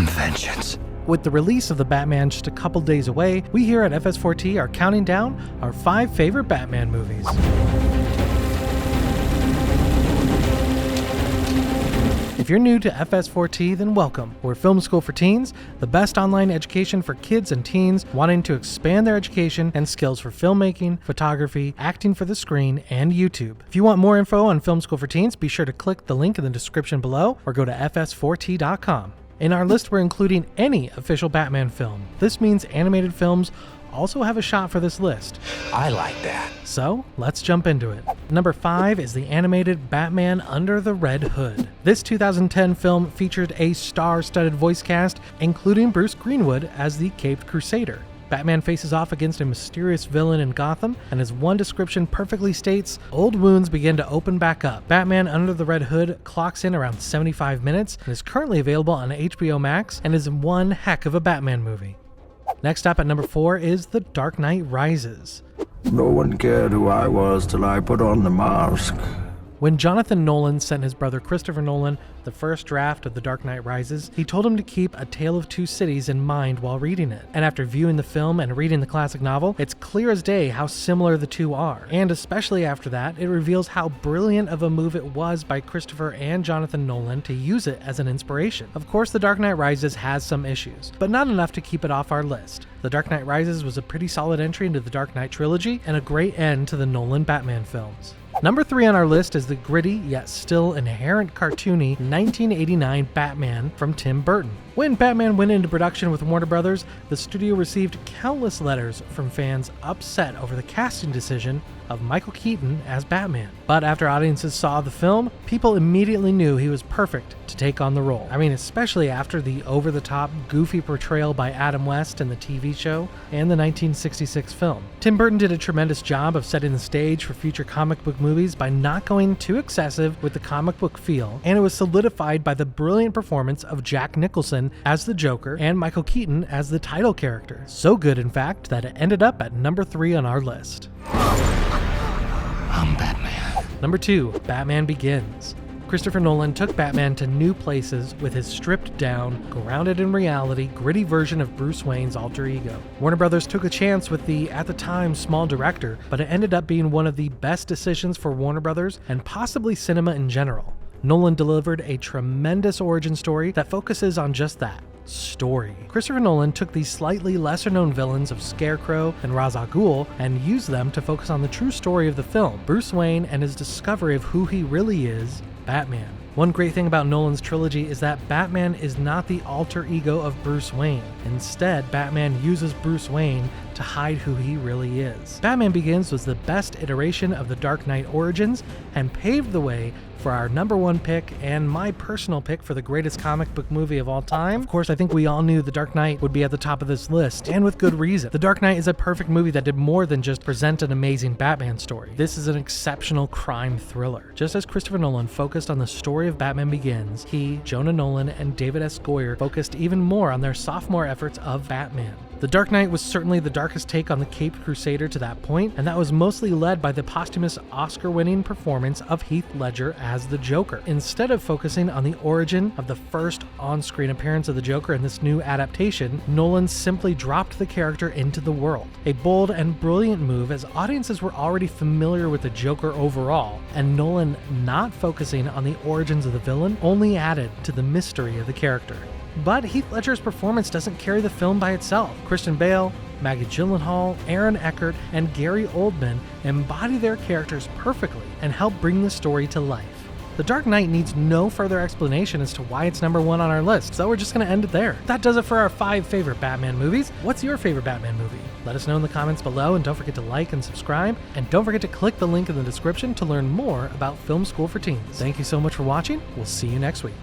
vengeance. With the release of the Batman just a couple days away, we here at FS4T are counting down our 5 favorite Batman movies. If you're new to FS4T, then welcome. We're Film School for Teens, the best online education for kids and teens wanting to expand their education and skills for filmmaking, photography, acting for the screen, and YouTube. If you want more info on Film School for Teens, be sure to click the link in the description below or go to fs4t.com. In our list, we're including any official Batman film. This means animated films also have a shot for this list. I like that. So, let's jump into it. Number 5 is the animated Batman Under the Red Hood. This 2010 film featured a star-studded voice cast, including Bruce Greenwood as the Caped Crusader. Batman faces off against a mysterious villain in Gotham, and as one description perfectly states, old wounds begin to open back up. Batman Under the Red Hood clocks in around 75 minutes and is currently available on HBO Max and is one heck of a Batman movie. Next up at number 4 is The Dark Knight Rises. No one cared who I was till I put on the mask. When Jonathan Nolan sent his brother Christopher Nolan the first draft of The Dark Knight Rises, he told him to keep A Tale of Two Cities in mind while reading it. And after viewing the film and reading the classic novel, it's clear as day how similar the two are. And especially after that, it reveals how brilliant of a move it was by Christopher and Jonathan Nolan to use it as an inspiration. Of course, The Dark Knight Rises has some issues, but not enough to keep it off our list. The Dark Knight Rises was a pretty solid entry into the Dark Knight trilogy and a great end to the Nolan Batman films. Number 3 on our list is the gritty yet still inherent cartoony 1989 Batman from Tim Burton. When Batman went into production with Warner Brothers, the studio received countless letters from fans upset over the casting decision of Michael Keaton as Batman. But after audiences saw the film, people immediately knew he was perfect to take on the role. I mean, especially after the over-the-top, goofy portrayal by Adam West in the TV show and the 1966 film. Tim Burton did a tremendous job of setting the stage for future comic book movies by not going too excessive with the comic book feel, and it was solidified by the brilliant performance of Jack Nicholson as the Joker and Michael Keaton as the title character. So good, in fact, that it ended up at number 3 on our list. I'm Batman. Number 2, Batman Begins. Christopher Nolan took Batman to new places with his stripped-down, grounded in reality, gritty version of Bruce Wayne's alter ego. Warner Brothers took a chance with the, at the time, small director, but it ended up being one of the best decisions for Warner Brothers and possibly cinema in general. Nolan delivered a tremendous origin story that focuses on just that. Story. Christopher Nolan took these slightly lesser-known villains of Scarecrow and Ra's al Ghul and used them to focus on the true story of the film, Bruce Wayne and his discovery of who he really is, Batman. One great thing about Nolan's trilogy is that Batman is not the alter ego of Bruce Wayne. Instead, Batman uses Bruce Wayne to hide who he really is. Batman Begins was the best iteration of the Dark Knight Origins and paved the way for our number 1 pick and my personal pick for the greatest comic book movie of all time. Of course, I think we all knew The Dark Knight would be at the top of this list, and with good reason. The Dark Knight is a perfect movie that did more than just present an amazing Batman story. This is an exceptional crime thriller. Just as Christopher Nolan focused on the story of Batman Begins, he, Jonah Nolan, and David S. Goyer focused even more on their sophomore efforts of Batman. The Dark Knight was certainly the darkest take on the Caped Crusader to that point, and that was mostly led by the posthumous Oscar-winning performance of Heath Ledger as the Joker. Instead of focusing on the origin of the first on-screen appearance of the Joker in this new adaptation, Nolan simply dropped the character into the world. A bold and brilliant move, as audiences were already familiar with the Joker overall, and Nolan not focusing on the origins of the villain only added to the mystery of the character. But Heath Ledger's performance doesn't carry the film by itself. Christian Bale, Maggie Gyllenhaal, Aaron Eckhart, and Gary Oldman embody their characters perfectly and help bring the story to life. The Dark Knight needs no further explanation as to why it's number 1 on our list, so we're just going to end it there. That does it for our 5 favorite Batman movies. What's your favorite Batman movie? Let us know in the comments below, and don't forget to like and subscribe, and don't forget to click the link in the description to learn more about Film School for Teens. Thank you so much for watching. We'll see you next week.